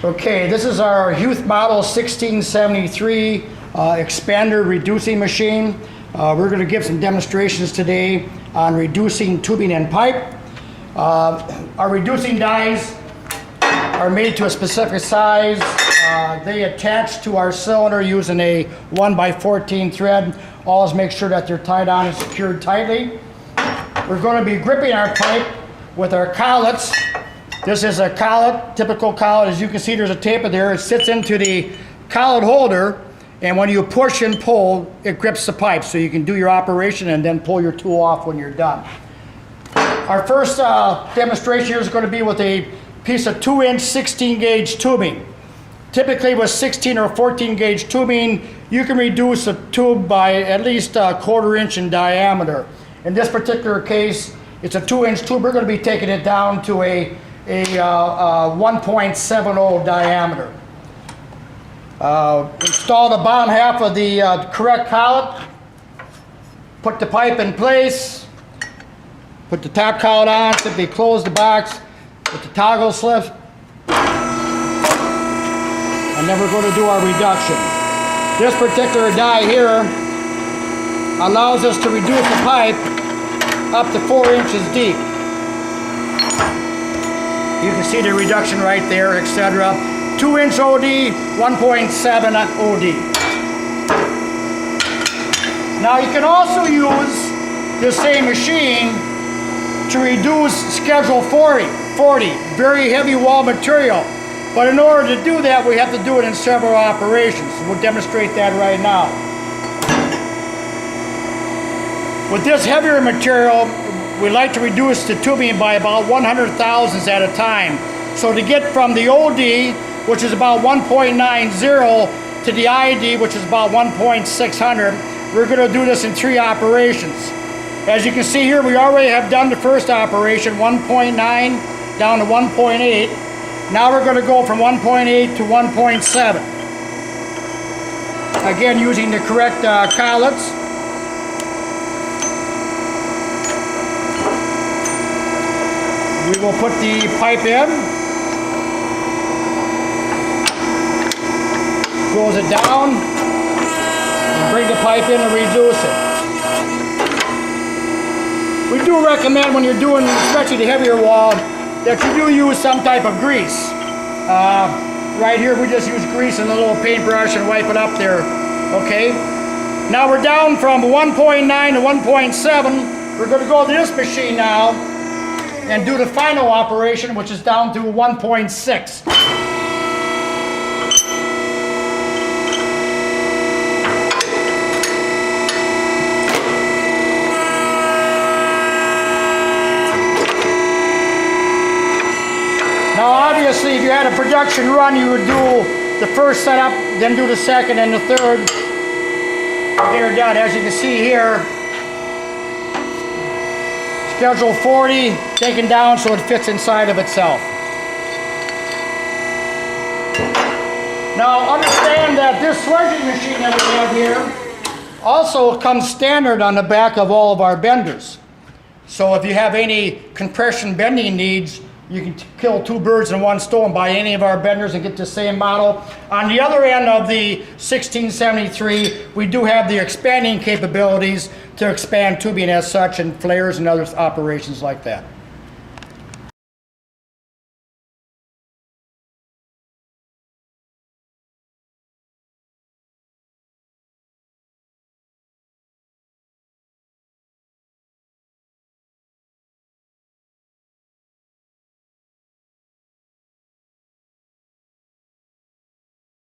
Okay, this is our Huth model 1673 expander reducing machine. We're going to give some demonstrations today on reducing tubing and pipe. Our reducing dies are made to a specific size. They attach to our cylinder using a 1x14 thread. Always make sure that they're tied on and secured tightly. We're going to be gripping our pipe with our collets. This is a collet, typical collet. As you can see, there's a taper there. It sits into the collet holder, and when you push and pull, it grips the pipe, so you can do your operation and then pull your tool off when you're done. Our first demonstration here is going to be with a piece of 2-inch 16-gauge tubing. Typically with 16 or 14-gauge tubing, you can reduce a tube by at least a 1/4 inch in diameter. In this particular case, it's a 2-inch tube. We're going to be taking it down to a 1.70 diameter. Install the bottom half of the correct collet. Put the pipe in place. Put the top collet on. Simply close the box with the toggle slip. And then we're going to do our reduction. This particular die here allows us to reduce the pipe up to 4 inches deep. You can see the reduction right there, etc. 2-inch OD, 1.7 OD. Now you can also use this same machine to reduce schedule 40, very heavy wall material. But in order to do that, we have to do it in several operations. We'll demonstrate that right now. With this heavier material, we like to reduce the tubing by about 100,000ths at a time. So to get from the OD, which is about 1.90, to the ID, which is about 1.600, we're going to do this in 3 operations. As you can see here, we already have done the first operation, 1.9 down to 1.8. Now we're going to go from 1.8 to 1.7. Again, using the correct collets. We will put the pipe in, close it down, and bring the pipe in and reduce it. We do recommend when you're doing, especially the heavier wall, that you do use some type of grease. Right here we just use grease and a little paintbrush and wipe it up there, okay? Now we're down from 1.9 to 1.7. We're going to go to this machine now and do the final operation, which is down to 1.6. Now obviously if you had a production run, you would do the first setup, then do the second and the third. They're done. As you can see here, schedule 40 taken down so it fits inside of itself. Now understand that this sledging machine that we have here also comes standard on the back of all of our benders. So if you have any compression bending needs, you can kill 2 birds in 1 stone, buy any of our benders and get the same model. On the other end of the 1673, we do have the expanding capabilities to expand tubing as such, and flares and other operations like that.